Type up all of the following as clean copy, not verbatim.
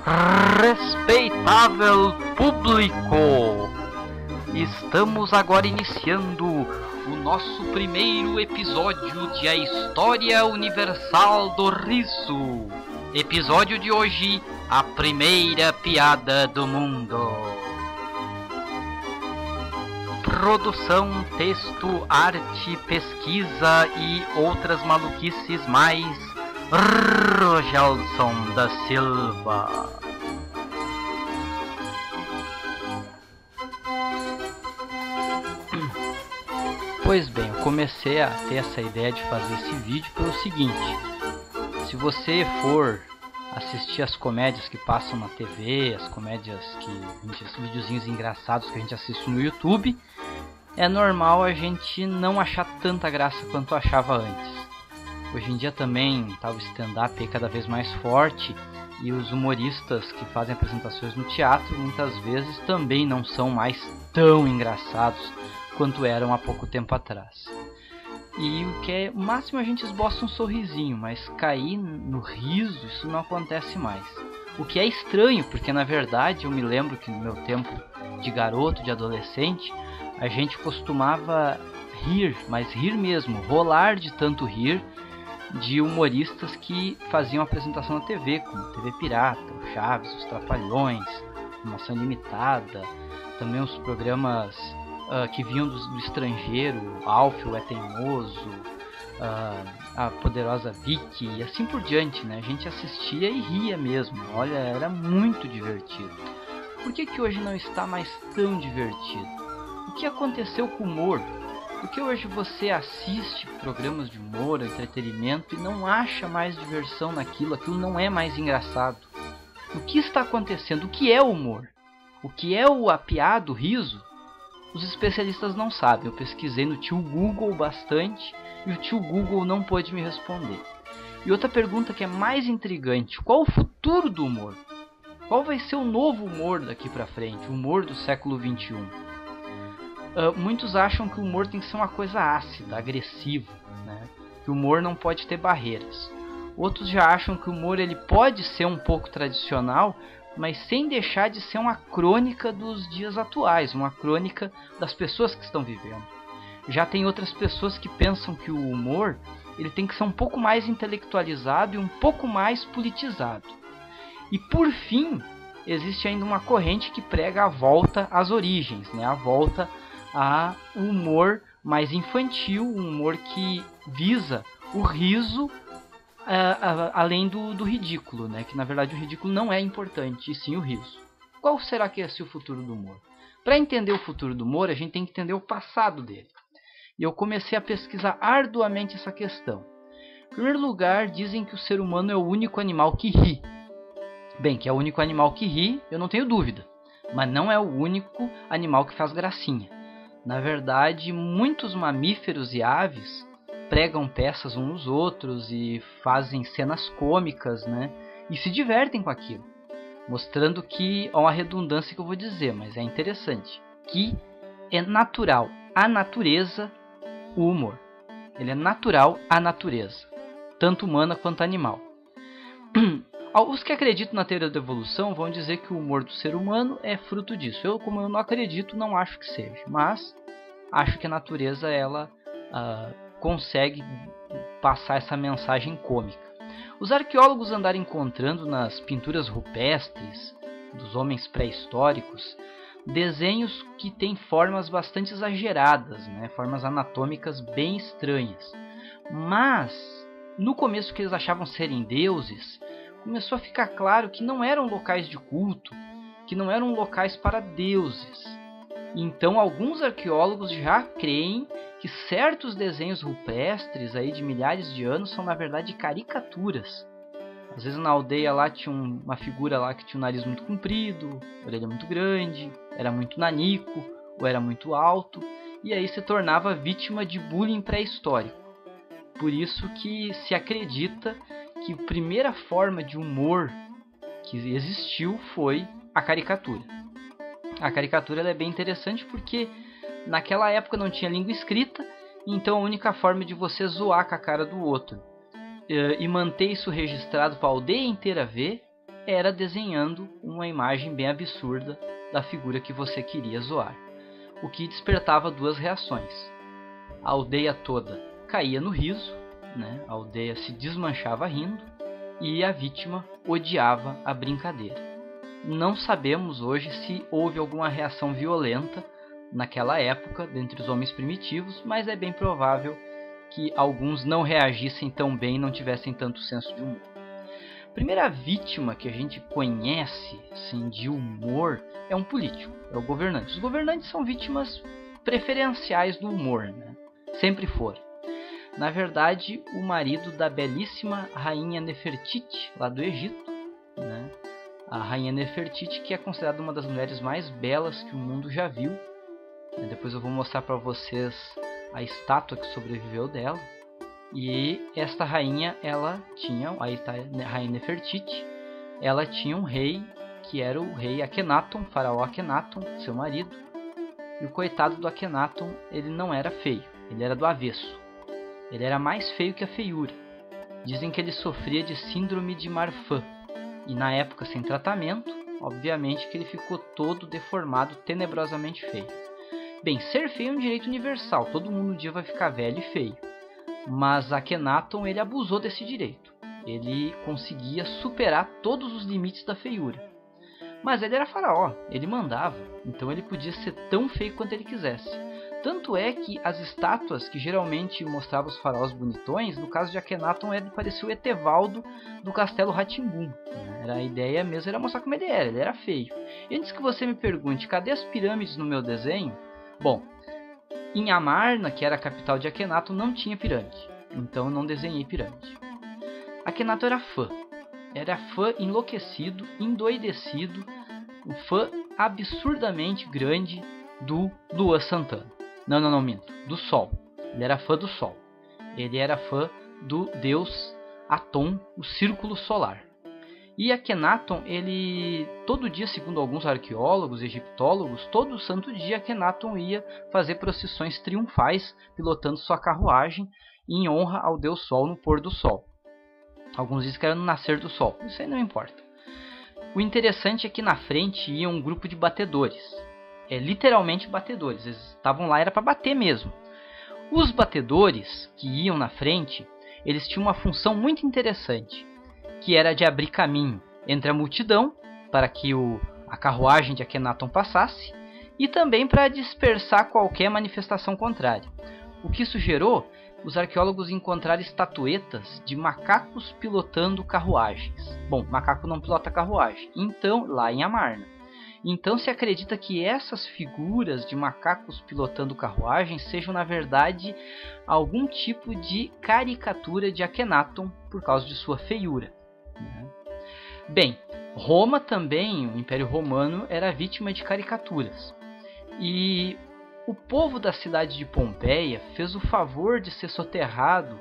Respeitável público, estamos agora iniciando o nosso primeiro episódio de A História Universal do Riso. Episódio de hoje, a primeira piada do mundo. Produção, texto, arte, pesquisa e outras maluquices mais, Rogelson da Silva. Pois bem, eu comecei a ter essa ideia de fazer esse vídeo pelo seguinte: se você for assistir as comédias que passam na TV, as comédias os videozinhos engraçados que a gente assiste no YouTube, é normal a gente não achar tanta graça quanto achava antes. Hoje em dia também tá o stand-up cada vez mais forte e os humoristas que fazem apresentações no teatro muitas vezes também não são mais tão engraçados quanto eram há pouco tempo atrás. E o que é o máximo, a gente esboça um sorrisinho, mas cair no riso, isso não acontece mais. O que é estranho, porque na verdade eu me lembro que no meu tempo de garoto, de adolescente, a gente costumava rir, mas rir mesmo, rolar de tanto rir, de humoristas que faziam apresentação na TV, como TV Pirata, o Chaves, os Trapalhões, Animação Limitada, também os programas que vinham do estrangeiro, Alf, o É Teimoso, a Poderosa Vicky e assim por diante, né? A gente assistia e ria mesmo, olha, era muito divertido. Por que hoje não está mais tão divertido? O que aconteceu com o humor? Por que hoje você assiste programas de humor, entretenimento e não acha mais diversão naquilo? Aquilo não é mais engraçado. O que está acontecendo? O que é o humor? O que é a piada, o riso? Os especialistas não sabem. Eu pesquisei no tio Google bastante e o tio Google não pôde me responder. E outra pergunta que é mais intrigante: qual o futuro do humor? Qual vai ser o novo humor daqui pra frente? O humor do século XXI? Muitos acham que o humor tem que ser uma coisa ácida, agressiva, né? Que o humor não pode ter barreiras. Outros já acham que o humor ele pode ser um pouco tradicional, mas sem deixar de ser uma crônica dos dias atuais, uma crônica das pessoas que estão vivendo. Já tem outras pessoas que pensam que o humor ele tem que ser um pouco mais intelectualizado e um pouco mais politizado. E por fim, existe ainda uma corrente que prega a volta às origens, né? A volta a um humor mais infantil, um humor que visa o riso além do ridículo, né? Que na verdade o ridículo não é importante, e sim o riso. Qual será que é o futuro do humor? Para entender o futuro do humor, a gente tem que entender o passado dele. E eu comecei a pesquisar arduamente essa questão. Em primeiro lugar, dizem que o ser humano é o único animal que ri. Bem, que é o único animal que ri, eu não tenho dúvida. Mas não é o único animal que faz gracinha. Na verdade, muitos mamíferos e aves pregam peças uns nos outros e fazem cenas cômicas, né? E se divertem com aquilo. Mostrando que, há uma redundância que eu vou dizer, mas é interessante, que é natural à natureza o humor. Ele é natural à natureza, tanto humana quanto animal. Os que acreditam na teoria da evolução vão dizer que o humor do ser humano é fruto disso. Como eu não acredito, não acho que seja. Mas acho que a natureza ela consegue passar essa mensagem cômica. Os arqueólogos andaram encontrando nas pinturas rupestres dos homens pré-históricos desenhos que têm formas bastante exageradas, né? Formas anatômicas bem estranhas. Mas, no começo que eles achavam serem deuses, começou a ficar claro que não eram locais de culto, que não eram locais para deuses. Então, alguns arqueólogos já creem que certos desenhos rupestres aí de milhares de anos são, na verdade, caricaturas. Às vezes na aldeia lá tinha uma figura lá que tinha um nariz muito comprido, orelha muito grande, era muito nanico ou era muito alto, e aí se tornava vítima de bullying pré-histórico. Por isso que se acredita que a primeira forma de humor que existiu foi a caricatura. A caricatura ela é bem interessante porque naquela época não tinha língua escrita, então a única forma de você zoar com a cara do outro e manter isso registrado para a aldeia inteira ver era desenhando uma imagem bem absurda da figura que você queria zoar, o que despertava duas reações. A aldeia toda caía no riso, né? A aldeia se desmanchava rindo, e a vítima odiava a brincadeira. Não sabemos hoje se houve alguma reação violenta naquela época dentre os homens primitivos, mas é bem provável que alguns não reagissem tão bem e não tivessem tanto senso de humor. A primeira vítima que a gente conhece assim, de humor é um político, é o governante. Os governantes são vítimas preferenciais do humor, né? Sempre foram. Na verdade, o marido da belíssima rainha Nefertiti, lá do Egito, né? A rainha Nefertiti, que é considerada uma das mulheres mais belas que o mundo já viu. Depois eu vou mostrar para vocês a estátua que sobreviveu dela. E esta rainha, ela tinha, aí está a rainha Nefertiti, ela tinha um rei que era o rei Akhenaton, faraó Akhenaton, seu marido. E o coitado do Akhenaton, ele não era feio, ele era do avesso. Ele era mais feio que a feiura. Dizem que ele sofria de síndrome de Marfan. E na época sem tratamento, obviamente que ele ficou todo deformado, tenebrosamente feio. Bem, ser feio é um direito universal, todo mundo um dia vai ficar velho e feio. Mas Akhenaton, ele abusou desse direito. Ele conseguia superar todos os limites da feiura. Mas ele era faraó, ele mandava, então ele podia ser tão feio quanto ele quisesse. Tanto é que as estátuas que geralmente mostravam os faraós bonitões, no caso de Akhenaton, ele parecia o Etevaldo do Castelo Rá-Tim-Bum. A ideia mesmo era mostrar como ele era feio. E antes que você me pergunte, cadê as pirâmides no meu desenho? Bom, em Amarna, que era a capital de Akhenaton, não tinha pirâmide, então eu não desenhei pirâmide. Akhenaton era fã enlouquecido, endoidecido, um fã absurdamente grande do Luan Santana. Não, minto, do Sol. Ele era fã do Sol. Ele era fã do deus Aton, o círculo solar. E Akhenaton, ele todo dia, segundo alguns arqueólogos, egiptólogos, todo santo dia Akhenaton ia fazer procissões triunfais, pilotando sua carruagem em honra ao deus Sol no pôr do sol. Alguns dizem que era no nascer do sol, isso aí não importa. O interessante é que na frente ia um grupo de batedores. Literalmente batedores, eles estavam lá, era para bater mesmo. Os batedores que iam na frente, eles tinham uma função muito interessante, que era de abrir caminho entre a multidão, para que a carruagem de Akhenaton passasse, e também para dispersar qualquer manifestação contrária. O que isso gerou? Os arqueólogos encontraram estatuetas de macacos pilotando carruagens. Bom, macaco não pilota carruagem, então lá em Amarna. Então se acredita que essas figuras de macacos pilotando carruagens sejam na verdade algum tipo de caricatura de Akhenaton por causa de sua feiura. Bem, Roma também, o Império Romano, era vítima de caricaturas. E o povo da cidade de Pompeia fez o favor de ser soterrado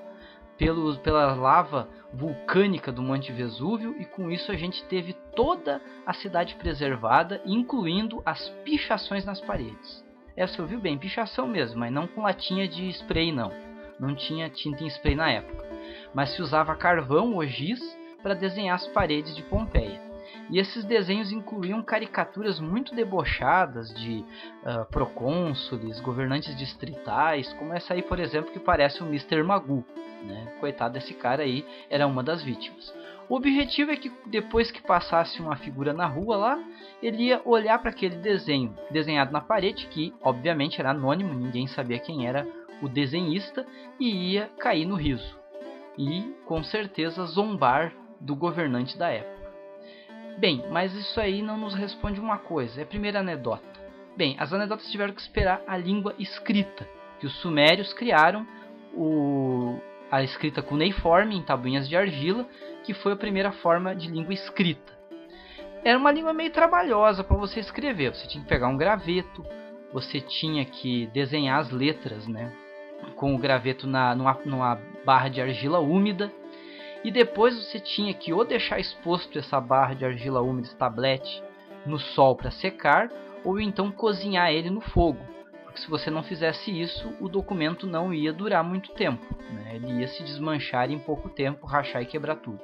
pela lava vulcânica do Monte Vesúvio, e com isso a gente teve toda a cidade preservada, incluindo as pichações nas paredes. Você ouviu bem, pichação mesmo, mas não com latinha de spray não. Não tinha tinta em spray na época. Mas se usava carvão ou giz para desenhar as paredes de Pompeia. E esses desenhos incluíam caricaturas muito debochadas de procônsules, governantes distritais, como essa aí, por exemplo, que parece o Mr. Magoo. Coitado desse cara aí, era uma das vítimas. O objetivo é que depois que passasse uma figura na rua lá, ele ia olhar para aquele desenho desenhado na parede, que obviamente era anônimo, ninguém sabia quem era o desenhista, e ia cair no riso. E com certeza zombar do governante da época. Bem, mas isso aí não nos responde uma coisa, é a primeira anedota. Bem, as anedotas tiveram que esperar a língua escrita, que os sumérios criaram a escrita cuneiforme em tabuinhas de argila, que foi a primeira forma de língua escrita. Era uma língua meio trabalhosa para você escrever, você tinha que pegar um graveto, você tinha que desenhar as letras, com o graveto numa barra de argila úmida, e depois você tinha que ou deixar exposto essa barra de argila úmida, esse tablete, no sol para secar, ou então cozinhar ele no fogo. Porque se você não fizesse isso, o documento não ia durar muito tempo. Ele ia se desmanchar em pouco tempo, rachar e quebrar tudo.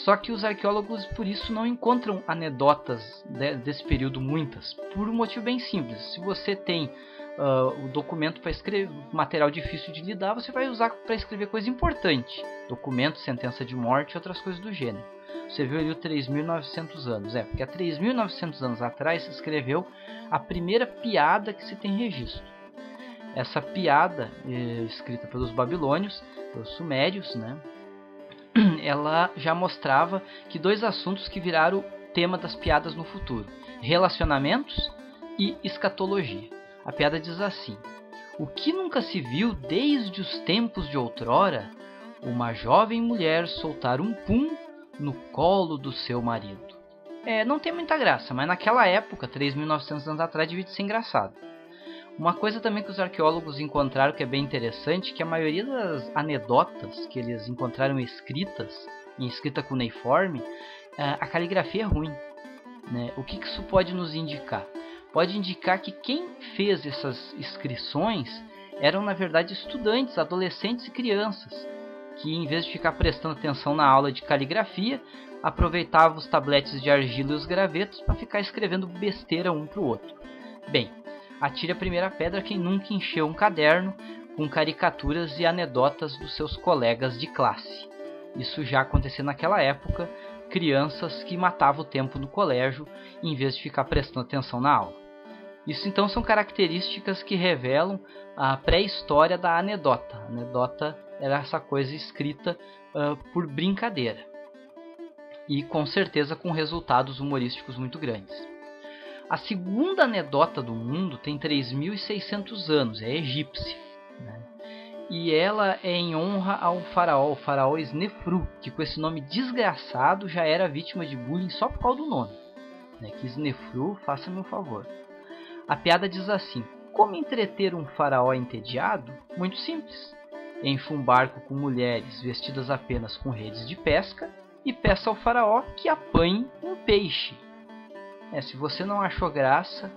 Só que os arqueólogos, por isso, não encontram anedotas desse período, muitas, por um motivo bem simples. Se você tem o documento para escrever, material difícil de lidar, você vai usar para escrever coisa importante. Documento, sentença de morte e outras coisas do gênero. Você viu ali o 3.900 anos. Porque há 3.900 anos atrás se escreveu a primeira piada que se tem registro. Essa piada, escrita pelos babilônios, pelos sumérios, né? Ela já mostrava que dois assuntos que viraram tema das piadas no futuro: relacionamentos e escatologia. A piada diz assim: o que nunca se viu desde os tempos de outrora, uma jovem mulher soltar um pum no colo do seu marido. Não tem muita graça, mas naquela época, 3.900 anos atrás, devia ser engraçado. Uma coisa também que os arqueólogos encontraram que é bem interessante, que a maioria das anedotas que eles encontraram escritas, em escrita cuneiforme, a caligrafia é ruim, né? O que isso pode nos indicar? Pode indicar que quem fez essas inscrições eram, na verdade, estudantes, adolescentes e crianças, que em vez de ficar prestando atenção na aula de caligrafia, aproveitavam os tabletes de argila e os gravetos para ficar escrevendo besteira um para o outro. Bem, atire a primeira pedra quem nunca encheu um caderno com caricaturas e anedotas dos seus colegas de classe. Isso já acontecia naquela época, crianças que matavam o tempo no colégio em vez de ficar prestando atenção na aula. Isso então são características que revelam a pré-história da anedota. A anedota era essa coisa escrita por brincadeira e com certeza com resultados humorísticos muito grandes. A segunda anedota do mundo tem 3.600 anos, é egípcia, né? E ela é em honra ao faraó, o faraó Snefru, que com esse nome desgraçado já era vítima de bullying só por causa do nome, né? Que Snefru, faça-me um favor. A piada diz assim: como entreter um faraó entediado? Muito simples. Encha um barco com mulheres vestidas apenas com redes de pesca e peça ao faraó que apanhe um peixe. Se você não achou graça,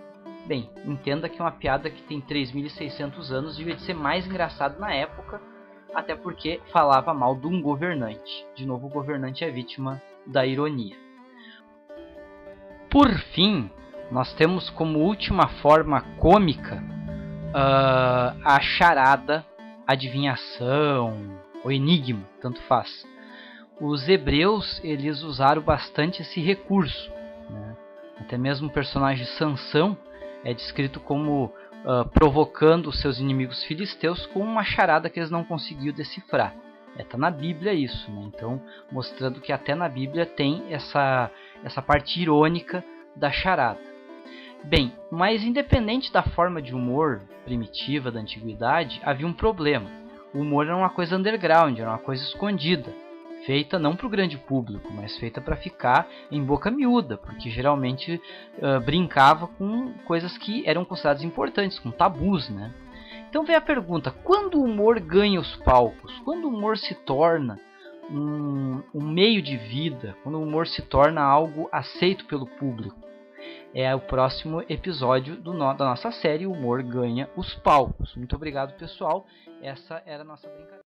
bem, entenda que é uma piada que tem 3.600 anos, devia de ser mais engraçado na época, até porque falava mal de um governante. De novo, o governante é vítima da ironia. Por fim, nós temos como última forma cômica a charada, adivinhação ou enigma, tanto faz. Os hebreus eles usaram bastante esse recurso, né? Até mesmo o personagem Sansão é descrito como provocando os seus inimigos filisteus com uma charada que eles não conseguiam decifrar. Está na Bíblia isso, né? Então mostrando que até na Bíblia tem essa parte irônica da charada. Bem, mas independente da forma de humor primitiva da antiguidade, havia um problema. O humor era uma coisa underground, era uma coisa escondida, feita não para o grande público, mas feita para ficar em boca miúda, porque geralmente brincava com coisas que eram consideradas importantes, com tabus, né? Então vem a pergunta: quando o humor ganha os palcos? Quando o humor se torna um meio de vida? Quando o humor se torna algo aceito pelo público? É o próximo episódio da nossa série O Humor Ganha os Palcos. Muito obrigado, pessoal. Essa era a nossa brincadeira.